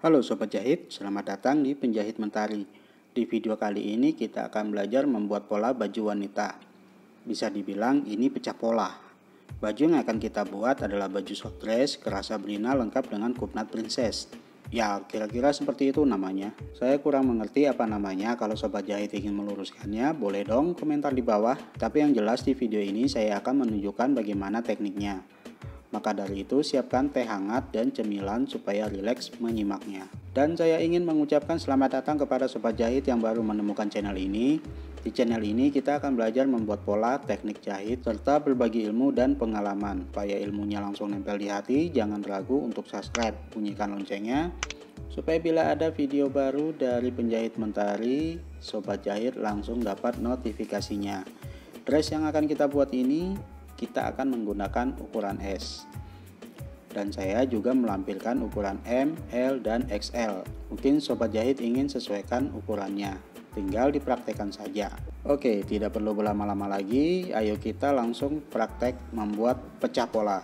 Halo Sobat Jahit, selamat datang di Penjahit Mentari. Di video kali ini kita akan belajar membuat pola baju wanita. Bisa dibilang ini pecah pola. Baju yang akan kita buat adalah baju short dress kerasa Brina lengkap dengan kupnat princess. Ya, kira-kira seperti itu namanya. Saya kurang mengerti apa namanya. Kalau Sobat Jahit ingin meluruskannya, boleh dong komentar di bawah. Tapi yang jelas di video ini saya akan menunjukkan bagaimana tekniknya. Maka dari itu siapkan teh hangat dan cemilan supaya rileks menyimaknya. Dan saya ingin mengucapkan selamat datang kepada Sobat Jahit yang baru menemukan channel ini. Di channel ini kita akan belajar membuat pola, teknik jahit, serta berbagi ilmu dan pengalaman. Supaya ilmunya langsung nempel di hati, jangan ragu untuk subscribe, bunyikan loncengnya. Supaya bila ada video baru dari Penjahit Mentari, Sobat Jahit langsung dapat notifikasinya. Dress yang akan kita buat ini kita akan menggunakan ukuran S, dan saya juga melampirkan ukuran M, L, dan XL. Mungkin Sobat Jahit ingin sesuaikan ukurannya, tinggal dipraktekkan saja. Oke, tidak perlu berlama-lama lagi, ayo kita langsung praktek membuat pecah pola.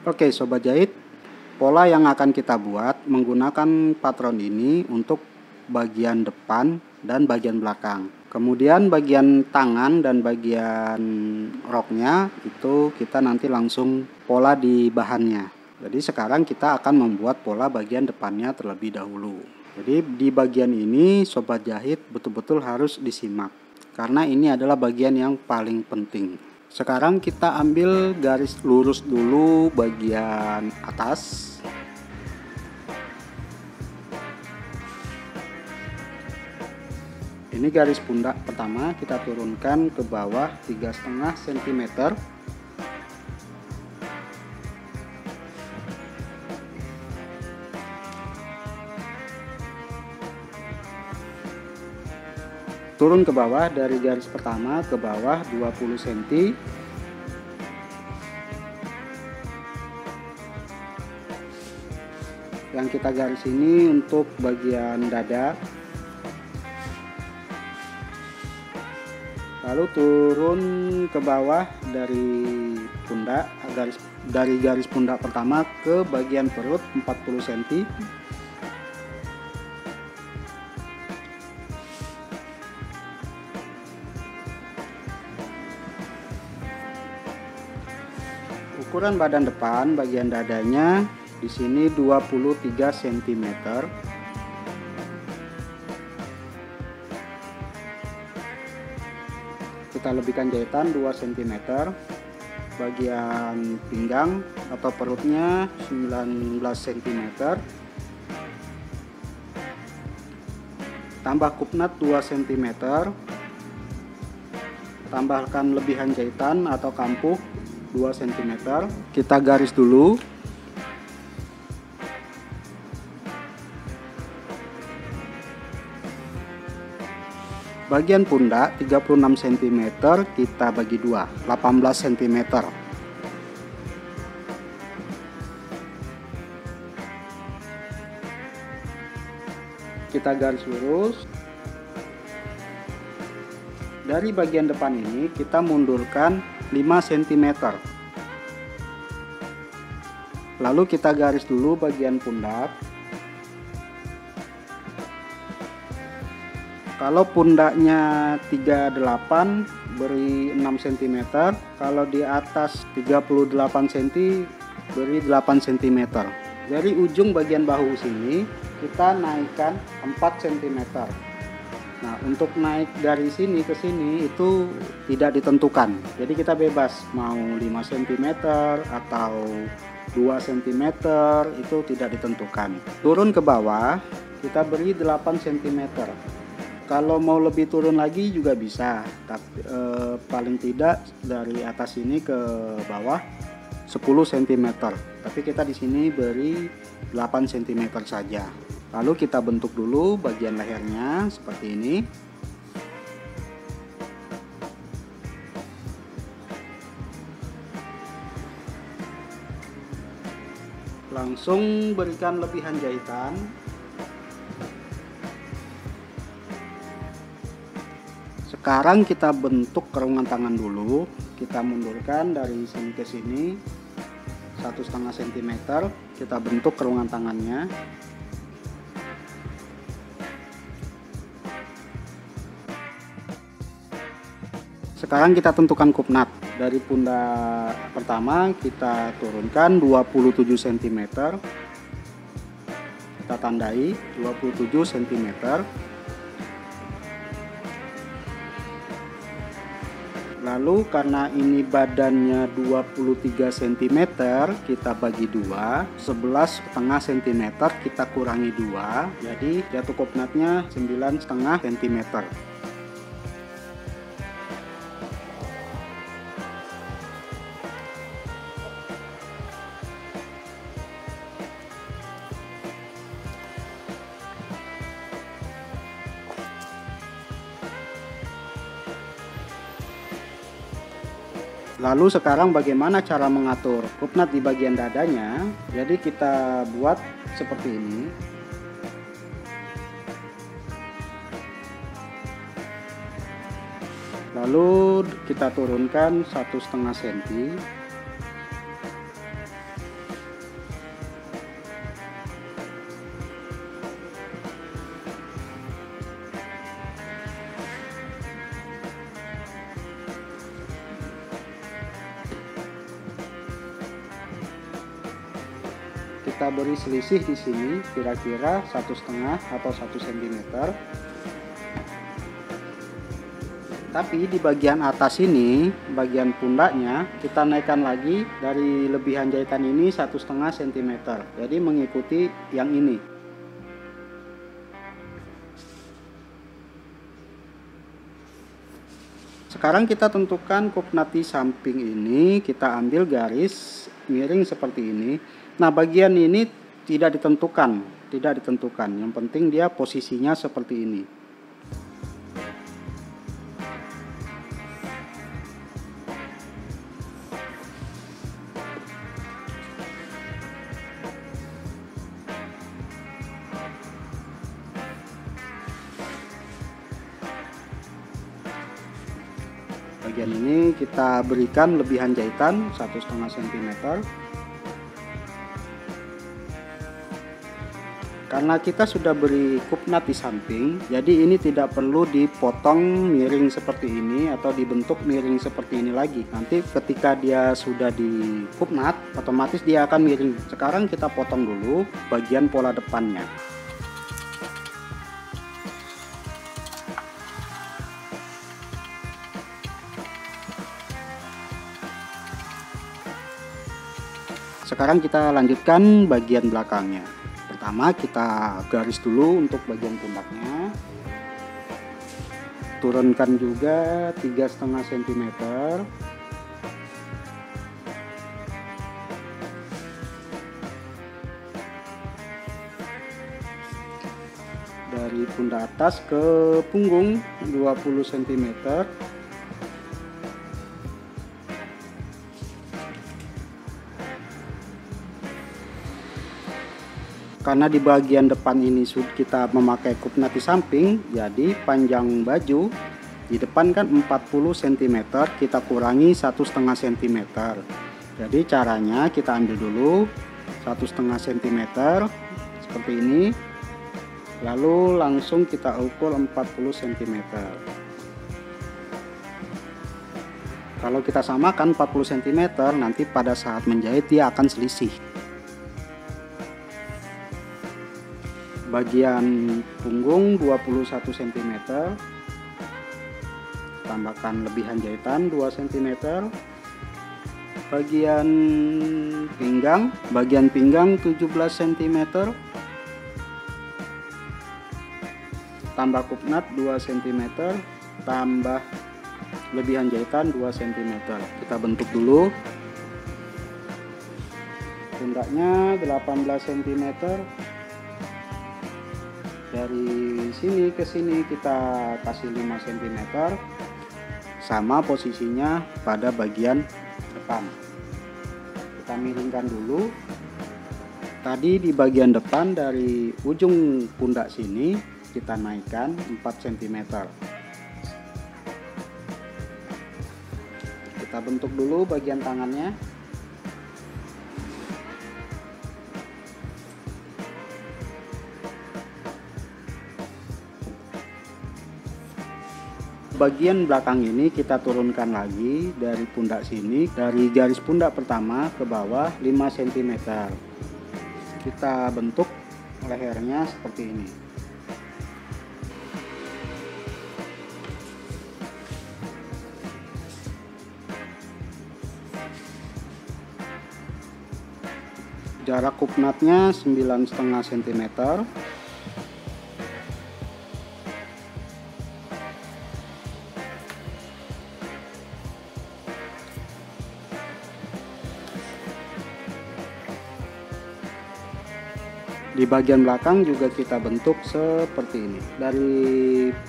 Oke Sobat Jahit, pola yang akan kita buat menggunakan patron ini untuk bagian depan dan bagian belakang. Kemudian bagian tangan dan bagian roknya itu kita nanti langsung pola di bahannya. Jadi sekarang kita akan membuat pola bagian depannya terlebih dahulu. Jadi di bagian ini Sobat Jahit betul-betul harus disimak, karena ini adalah bagian yang paling penting. Sekarang kita ambil garis lurus dulu bagian atas. Ini garis pundak pertama kita turunkan ke bawah 3,5 cm. Turun ke bawah dari garis pertama ke bawah 20 cm. Yang kita garis ini untuk bagian dada. Lalu turun ke bawah dari pundak, dari garis pundak pertama ke bagian perut 40 cm. Ukuran badan depan bagian dadanya di sini 23 cm. Kita lebihkan jahitan 2 cm. Bagian pinggang atau perutnya 19 cm. Tambah kupnat 2 cm. Tambahkan lebihan jahitan atau kampuh 2 cm. Kita garis dulu. Bagian pundak 36 cm kita bagi 2, 18 cm. Kita garis lurus. Dari bagian depan ini kita mundurkan 5 cm. Lalu kita garis dulu bagian pundak. Kalau pundaknya 38 beri 6 cm. Kalau di atas 38 cm beri 8 cm. Dari ujung bagian bahu sini kita naikkan 4 cm. Nah, untuk naik dari sini ke sini itu tidak ditentukan. Jadi kita bebas mau 5 cm atau 2 cm, itu tidak ditentukan. Turun ke bawah kita beri 8 cm. Kalau mau lebih turun lagi juga bisa, tapi paling tidak dari atas ini ke bawah 10 cm. Tapi kita di sini beri 8 cm saja. Lalu kita bentuk dulu bagian lehernya seperti ini. Langsung berikan lebihan jahitan. Sekarang kita bentuk kerungan tangan dulu. Kita mundurkan dari sini ke sini 1,5 cm. Kita bentuk kerungan tangannya. Sekarang kita tentukan kupnat. Dari pundak pertama kita turunkan 27 cm. Kita tandai 27 cm. Lalu karena ini badannya 23 cm, kita bagi 2, 11,5 cm kita kurangi 2, jadi jatuh kupnatnya 9,5 cm. Lalu sekarang bagaimana cara mengatur kupnat di bagian dadanya? Jadi kita buat seperti ini. Lalu kita turunkan 1,5 cm. Kita beri selisih di sini kira-kira 1,5 atau 1 cm. Tapi di bagian atas ini, bagian pundaknya kita naikkan lagi dari lebihan jahitan ini 1,5 cm. Jadi mengikuti yang ini. Sekarang kita tentukan kupnat di samping ini, kita ambil garis miring seperti ini. Nah, bagian ini tidak ditentukan. Yang penting dia posisinya seperti ini. Bagian ini kita berikan lebihan jahitan 1,5 cm. Karena kita sudah beri kupnat di samping, jadi ini tidak perlu dipotong miring seperti ini atau dibentuk miring seperti ini lagi. Nanti ketika dia sudah di kupnat, otomatis dia akan miring. Sekarang kita potong dulu bagian pola depannya. Sekarang kita lanjutkan bagian belakangnya. Pertama kita garis dulu untuk bagian pundaknya. Turunkan juga 3,5 cm. Dari pundak atas ke punggung 20 cm. Karena di bagian depan ini kita memakai kupnat di samping, jadi panjang baju di depan kan 40 cm, kita kurangi 1,5 cm. Jadi caranya kita ambil dulu 1,5 cm seperti ini, lalu langsung kita ukur 40 cm. Kalau kita samakan 40 cm, nanti pada saat menjahit dia akan selisih. Bagian punggung 21 cm, tambahkan lebihan jahitan 2 cm. Bagian pinggang 17 cm, tambah kupnat 2 cm, tambah lebihan jahitan 2 cm. Kita bentuk dulu pundaknya 18 cm. Dari sini ke sini kita kasih 5 cm, sama posisinya pada bagian depan. Kita miringkan dulu. Tadi di bagian depan dari ujung pundak sini kita naikkan 4 cm. Kita bentuk dulu bagian tangannya. Bagian belakang ini kita turunkan lagi dari pundak sini, dari garis pundak pertama ke bawah 5 cm. Kita bentuk lehernya seperti ini. Jarak kupnatnya 9,5 cm. Di bagian belakang juga kita bentuk seperti ini. Dari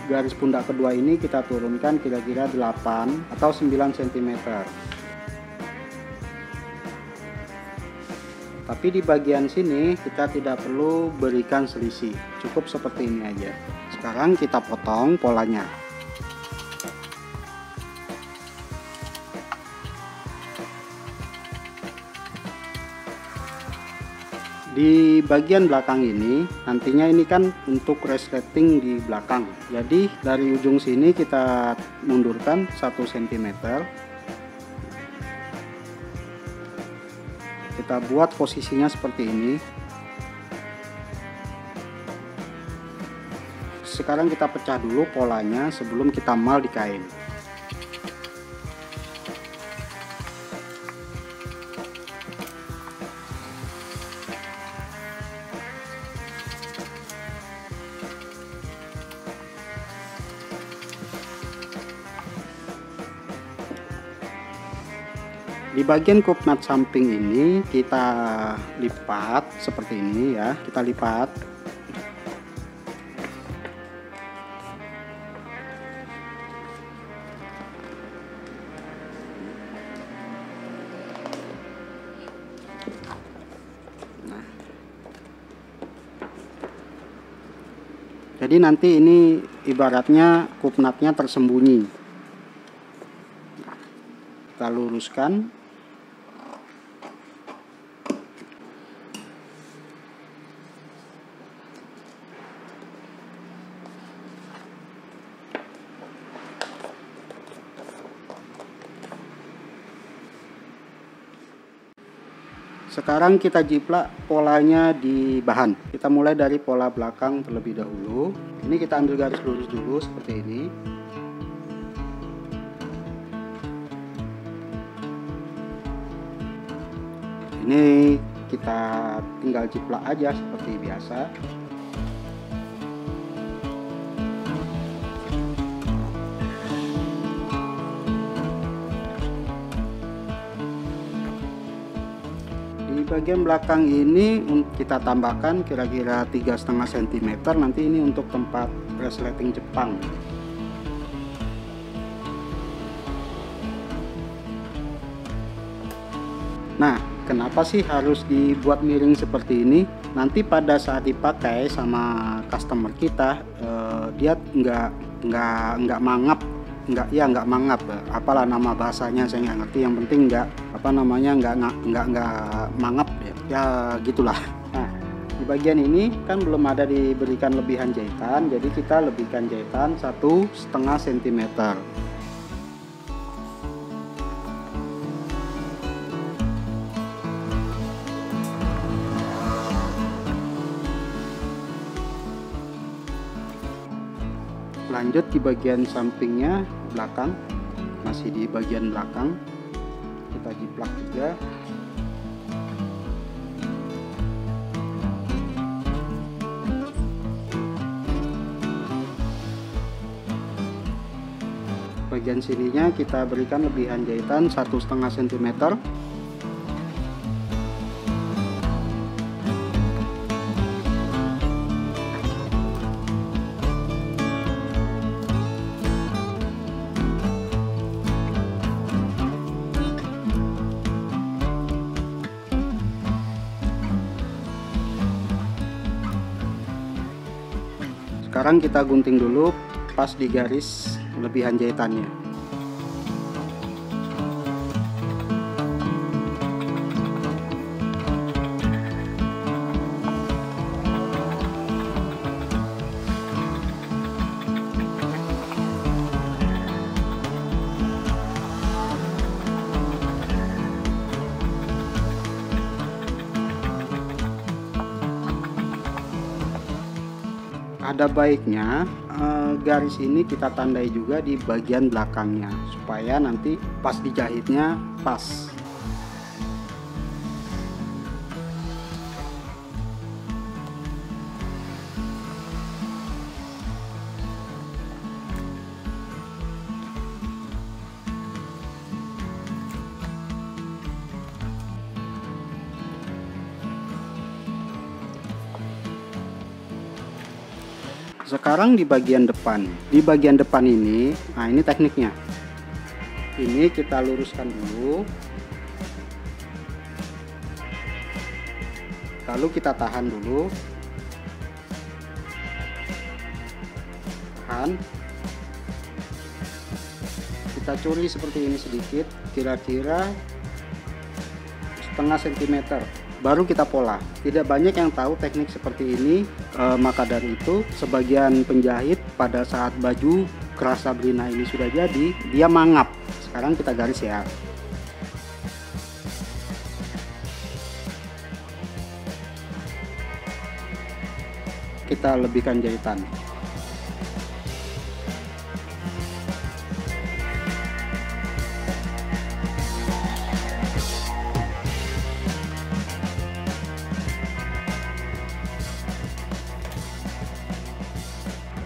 garis pundak kedua ini kita turunkan kira-kira 8 atau 9 cm. Tapi di bagian sini kita tidak perlu berikan selisih, cukup seperti ini aja. Sekarang kita potong polanya. Di bagian belakang ini, nantinya ini kan untuk resleting di belakang. Jadi dari ujung sini kita mundurkan 1 cm. Kita buat posisinya seperti ini. Sekarang kita pecah dulu polanya sebelum kita mal di kain. Di bagian kupnat samping ini kita lipat seperti ini ya, kita lipat. Nah. Jadi nanti ini ibaratnya kupnatnya tersembunyi. Nah, kita luruskan. Sekarang kita jiplak polanya di bahan. Kita mulai dari pola belakang terlebih dahulu. Ini kita ambil garis lurus dulu seperti ini. Ini kita tinggal jiplak aja seperti biasa. Di bagian belakang ini kita tambahkan kira-kira 3,5 cm. Nanti ini untuk tempat resleting Jepang. Nah, kenapa sih harus dibuat miring seperti ini? Nanti pada saat dipakai sama customer kita, dia nggak mangap. Nggak mangap, apalah nama bahasanya saya nggak ngerti, yang penting nggak mangap ya gitulah. Nah, di bagian ini kan belum ada diberikan lebihan jahitan, jadi kita lebihkan jahitan 1,5 cm. Lanjut di bagian sampingnya belakang, masih di bagian belakang kita jiplak juga. Bagian sininya kita berikan lebihan jahitan 1,5 cm. Sekarang kita gunting dulu pas di garis lebihan jahitannya. Ada baiknya garis ini kita tandai juga di bagian belakangnya supaya nanti pas dijahitnya pas. Sekarang di bagian depan. Di bagian depan ini, nah ini tekniknya. Ini kita luruskan dulu. Lalu kita tahan dulu. Tahan. Kita curi seperti ini sedikit, kira-kira setengah sentimeter. Baru kita pola. Tidak banyak yang tahu teknik seperti ini, maka dari itu sebagian penjahit pada saat baju keras Sabrina ini sudah jadi, dia mangap. Sekarang kita garis ya. Kita lebihkan jahitan.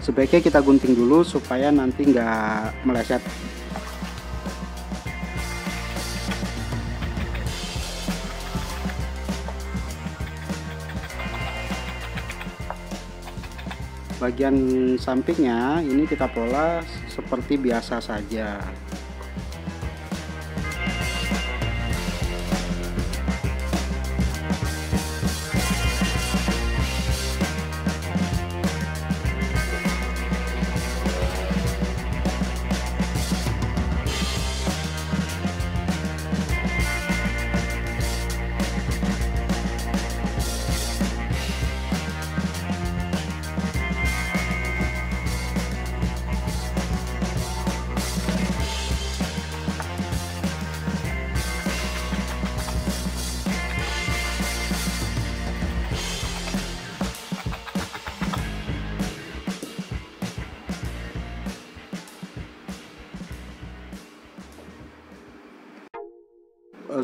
Sebaiknya kita gunting dulu supaya nanti nggak meleset. Bagian sampingnya ini kita pola seperti biasa saja.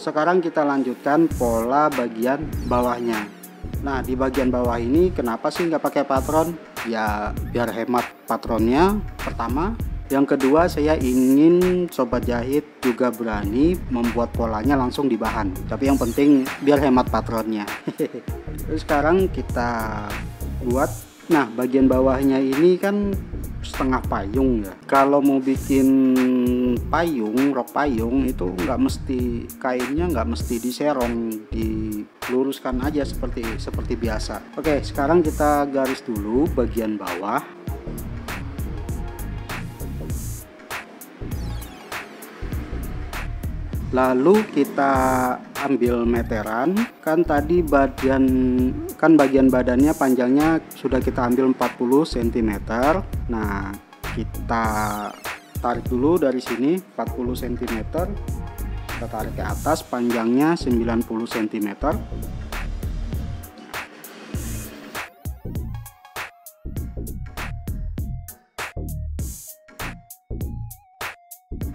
Sekarang kita lanjutkan pola bagian bawahnya. Nah, di bagian bawah ini kenapa sih nggak pakai patron? Ya biar hemat patronnya pertama. Yang kedua, saya ingin sobat jahit juga berani membuat polanya langsung di bahan. Tapi yang penting biar hemat patronnya. Terus sekarang kita buat. Nah, bagian bawahnya ini kan setengah payung ya. Kalau mau bikin payung, rok payung itu nggak mesti, kainnya nggak mesti diserong, diluruskan aja seperti biasa. Oke, sekarang kita garis dulu bagian bawah. Lalu kita ambil meteran. Kan tadi bagian badannya panjangnya sudah kita ambil 40 cm. Nah, kita tarik dulu dari sini 40 cm. Kita tarik ke atas, panjangnya 90 cm.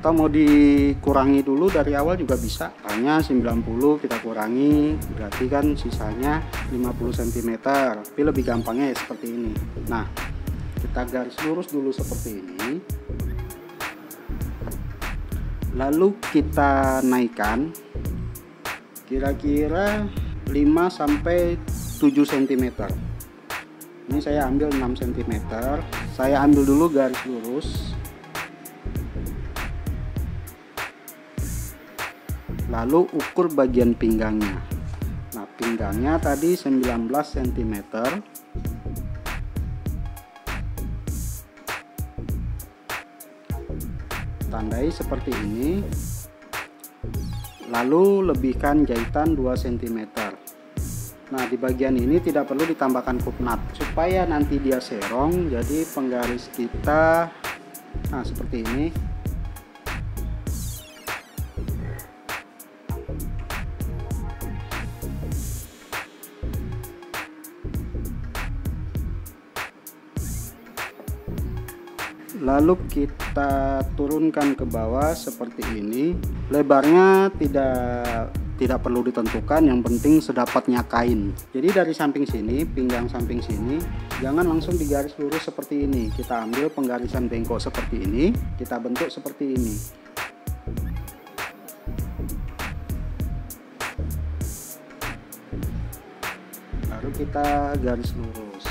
Atau mau dikurangi dulu dari awal juga bisa. Hanya 90 kita kurangi, berarti kan sisanya 50 cm. Tapi lebih gampangnya ya seperti ini. Nah, kita garis lurus dulu seperti ini. Lalu kita naikkan kira-kira 5-7 cm. Ini saya ambil 6 cm. Saya ambil dulu garis lurus. Lalu ukur bagian pinggangnya. Nah, pinggangnya tadi 19 cm. tandai seperti ini, lalu lebihkan jahitan 2 cm. Nah, di bagian ini tidak perlu ditambahkan kup nut supaya nanti dia serong. Jadi penggaris kita seperti ini. Lalu kita turunkan ke bawah seperti ini. Lebarnya tidak perlu ditentukan, yang penting sedapatnya kain. Jadi dari samping sini, pinggang samping sini, jangan langsung digaris lurus seperti ini. Kita ambil penggarisan bengkok seperti ini, kita bentuk seperti ini. Baru kita garis lurus.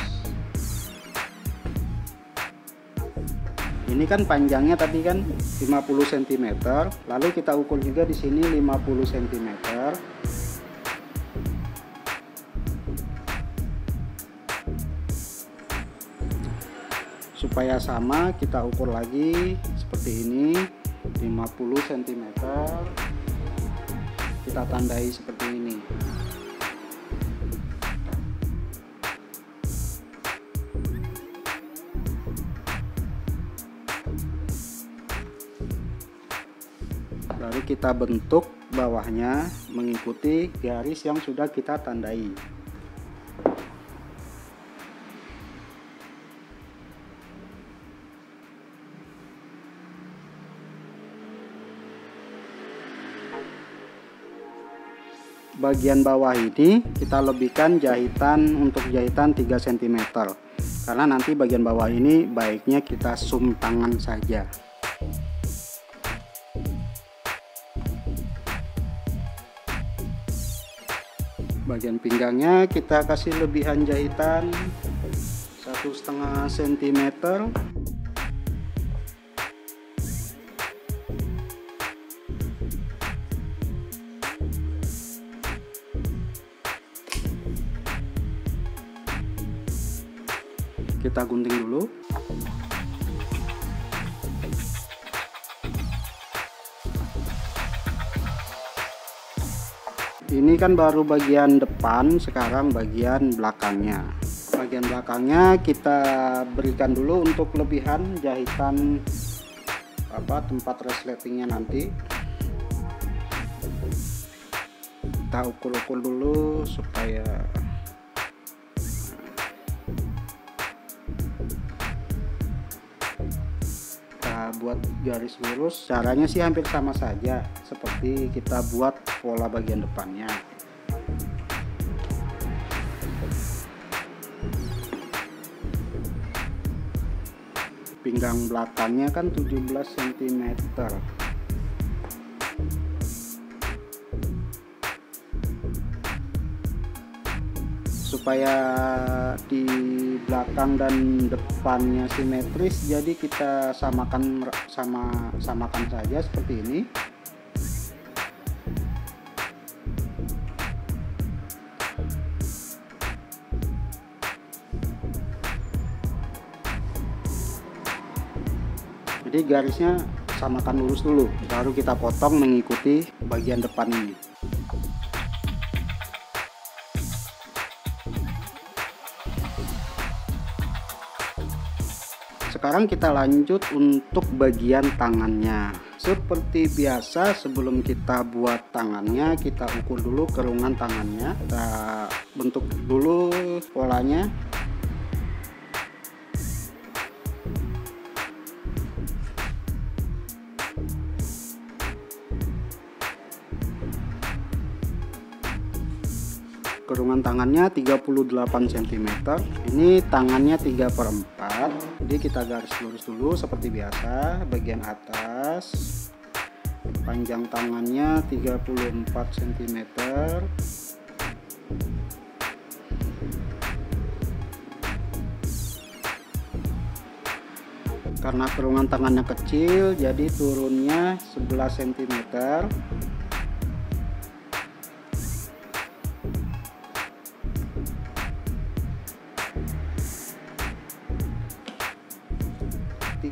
Ini kan panjangnya tadi kan 50 cm, lalu kita ukur juga di sini 50 cm. Supaya sama, kita ukur lagi seperti ini 50 cm. Kita tandai seperti ini. Lalu kita bentuk bawahnya mengikuti garis yang sudah kita tandai. Bagian bawah ini kita lebihkan jahitan untuk jahitan 3 cm. Karena nanti bagian bawah ini baiknya kita zoom tangan saja. Bagian pinggangnya kita kasih lebihan jahitan 1,5 cm. Kita gunting dulu. Ini kan baru bagian depan, sekarang bagian belakangnya. Bagian belakangnya kita berikan dulu untuk lebihan jahitan tempat resletingnya nanti. Kita ukur-ukur dulu supaya buat garis lurus. Caranya sih hampir sama saja seperti kita buat pola bagian depannya. Pinggang belakangnya kan 17 cm. Supaya di belakang dan depannya simetris, jadi kita samakan saja seperti ini. Jadi garisnya samakan lurus dulu, baru kita potong mengikuti bagian depan ini. Sekarang kita lanjut untuk bagian tangannya. Seperti biasa, sebelum kita buat tangannya, kita ukur dulu kerungan tangannya. Kita bentuk dulu polanya. Kerungan tangannya 38 cm. Ini tangannya 3/4. Jadi kita garis lurus dulu seperti biasa. Bagian atas, panjang tangannya 34 cm. Karena kerungan tangannya kecil, jadi turunnya 11 cm.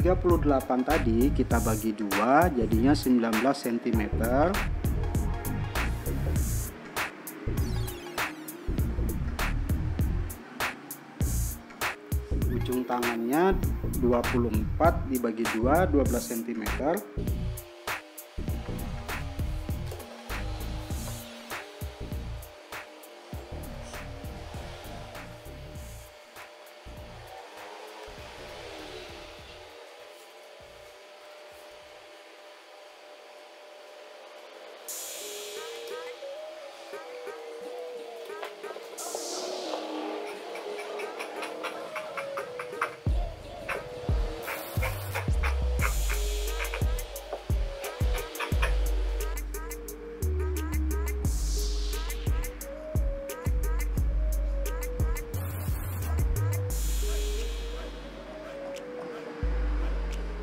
38 tadi kita bagi 2 jadinya 19 cm. Ujung tangannya 24 dibagi 2, 12 cm.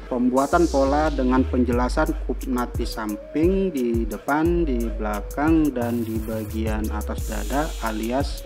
Pembuatan pola dengan penjelasan kupnat di samping, di depan, di belakang, dan di bagian atas dada alias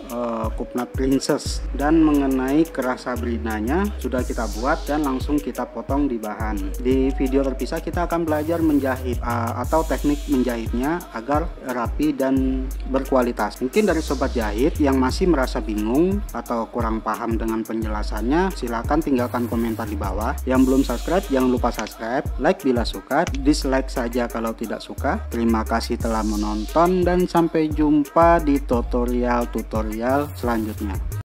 kupnat princess. Dan mengenai keras sabrinanya sudah kita buat dan langsung kita potong di bahan. Di video terpisah kita akan belajar menjahit atau teknik menjahitnya agar rapi dan berkualitas. Mungkin dari sobat jahit yang masih merasa bingung atau kurang paham dengan penjelasannya, silahkan tinggalkan komentar di bawah. Yang belum subscribe jangan lupa subscribe, like bila suka, dislike saja kalau tidak suka. Terima kasih telah menonton dan sampai jumpa di tutorial selanjutnya.